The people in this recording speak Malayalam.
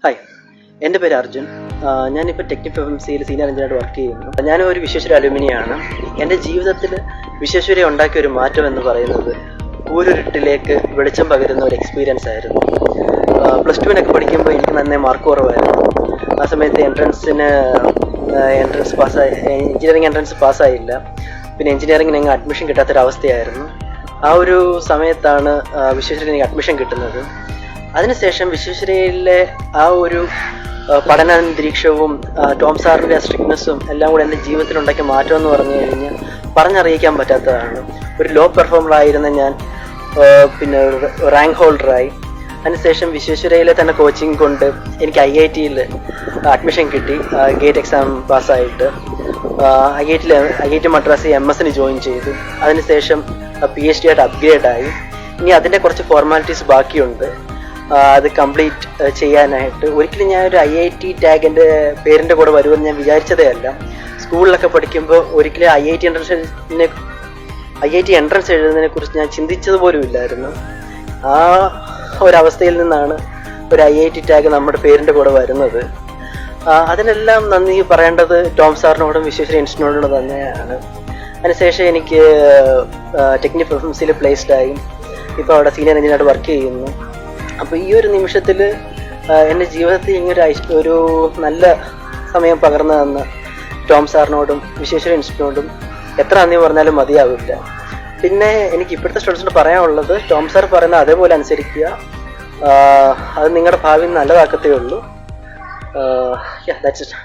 ഹായ്, എൻ്റെ പേര് അർജുൻ. ഞാനിപ്പോൾ ടെക്നിക് FMCയിൽ സീനിയർ എഞ്ചിനീയറായിട്ട് വർക്ക് ചെയ്യുന്നു. ഞാനും ഒരു വിശ്വേശ്വര അലുമിനിയാണ്. എൻ്റെ ജീവിതത്തിൽ വിശ്വേശ്വര ഉണ്ടാക്കിയ ഒരു മാറ്റം എന്ന് പറയുന്നത് കൂരിരുട്ടിലേക്ക് വെളിച്ചം പകരുന്ന ഒരു എക്സ്പീരിയൻസ് ആയിരുന്നു. +2 പഠിക്കുമ്പോൾ എനിക്ക് നന്നേ മാർക്ക് കുറവായിരുന്നു. ആ സമയത്ത് എൻട്രൻസ് പാസ്സായി, എഞ്ചിനീയറിംഗ് എൻട്രൻസ് പാസ്സായില്ല. പിന്നെ എഞ്ചിനീയറിംഗിന് അങ്ങ് അഡ്മിഷൻ കിട്ടാത്തൊരവസ്ഥയായിരുന്നു. ആ ഒരു സമയത്താണ് വിശ്വേശ്വരയിൽ എനിക്ക് അഡ്മിഷൻ കിട്ടുന്നത്. അതിനുശേഷം വിശ്വേശ്വരയിലെ ആ ഒരു പഠനാന്തരീക്ഷവും ടോം സാറിൻ്റെ സ്ട്രിക്ട്നെസ്സും എല്ലാം കൂടെ എൻ്റെ ജീവിതത്തിലുണ്ടാക്കിയ മാറ്റം എന്ന് പറഞ്ഞു കഴിഞ്ഞാൽ പറഞ്ഞറിയിക്കാൻ പറ്റാത്തതാണ്. ഒരു ലോ പെർഫോമറായിരുന്ന ഞാൻ പിന്നെ റാങ്ക് ഹോൾഡറായി. അതിനുശേഷം വിശ്വേശ്വരയിലെ തന്നെ കോച്ചിങ് കൊണ്ട് എനിക്ക് IITയിൽ അഡ്മിഷൻ കിട്ടി. ഗേറ്റ് എക്സാം പാസ്സായിട്ട് IIT മദ്രാസിൽ MS ജോയിൻ ചെയ്തു. അതിനുശേഷം PhD ആയിട്ട് അപ്ഗ്രേഡായി. ഇനി അതിൻ്റെ കുറച്ച് ഫോർമാലിറ്റീസ് ബാക്കിയുണ്ട്. അത് കംപ്ലീറ്റ് ചെയ്യാനായിട്ട് ഒരിക്കലും ഞാനൊരു IIT ടാഗ് എൻ്റെ പേരിൻ്റെ കൂടെ വരുമെന്ന് ഞാൻ വിചാരിച്ചതേ അല്ല. സ്കൂളിലൊക്കെ പഠിക്കുമ്പോൾ ഒരിക്കലും IIT എൻട്രൻസ് എഴുതുന്നതിനെ കുറിച്ച് ഞാൻ ചിന്തിച്ചത് പോലും ഇല്ലായിരുന്നു. ആ ഒരവസ്ഥയിൽ നിന്നാണ് ഒരു IIT ടാഗ് നമ്മുടെ പേരിൻ്റെ കൂടെ വരുന്നത്. അതിനെല്ലാം നന്ദി പറയേണ്ടത് ടോം സാറിനോടും വിശ്വേശ്വര ഇൻസ്റ്റിറ്റ്യൂട്ടിനോടും തന്നെയാണ്. അതിനുശേഷം എനിക്ക് ടെക്നിക് FMCയിൽ പ്ലേസ്ഡായി. ഇപ്പോൾ അവിടെ സീനിയർ എഞ്ചിനീയറായിട്ട് വർക്ക് ചെയ്യുന്നു. അപ്പോൾ ഈ ഒരു നിമിഷത്തിൽ എൻ്റെ ജീവിതത്തിൽ ഇങ്ങനെ ഒരു നല്ല സമയം പകർന്നു തന്ന ടോം സാറിനോടും വിശ്വേശ്വര ഇൻസ്റ്റിറ്റ്യൂട്ടിനോടും എത്ര നന്ദി പറഞ്ഞാലും മതിയാവില്ല. പിന്നെ എനിക്ക് ഇപ്പോഴത്തെ സ്റ്റുഡൻസിനോട് പറയാനുള്ളത്, ടോം സാർ പറയുന്ന അതേപോലെ അനുസരിക്കുക. അത് നിങ്ങളുടെ ഭാവി നല്ലതാക്കത്തേ ഉള്ളൂ. That's it.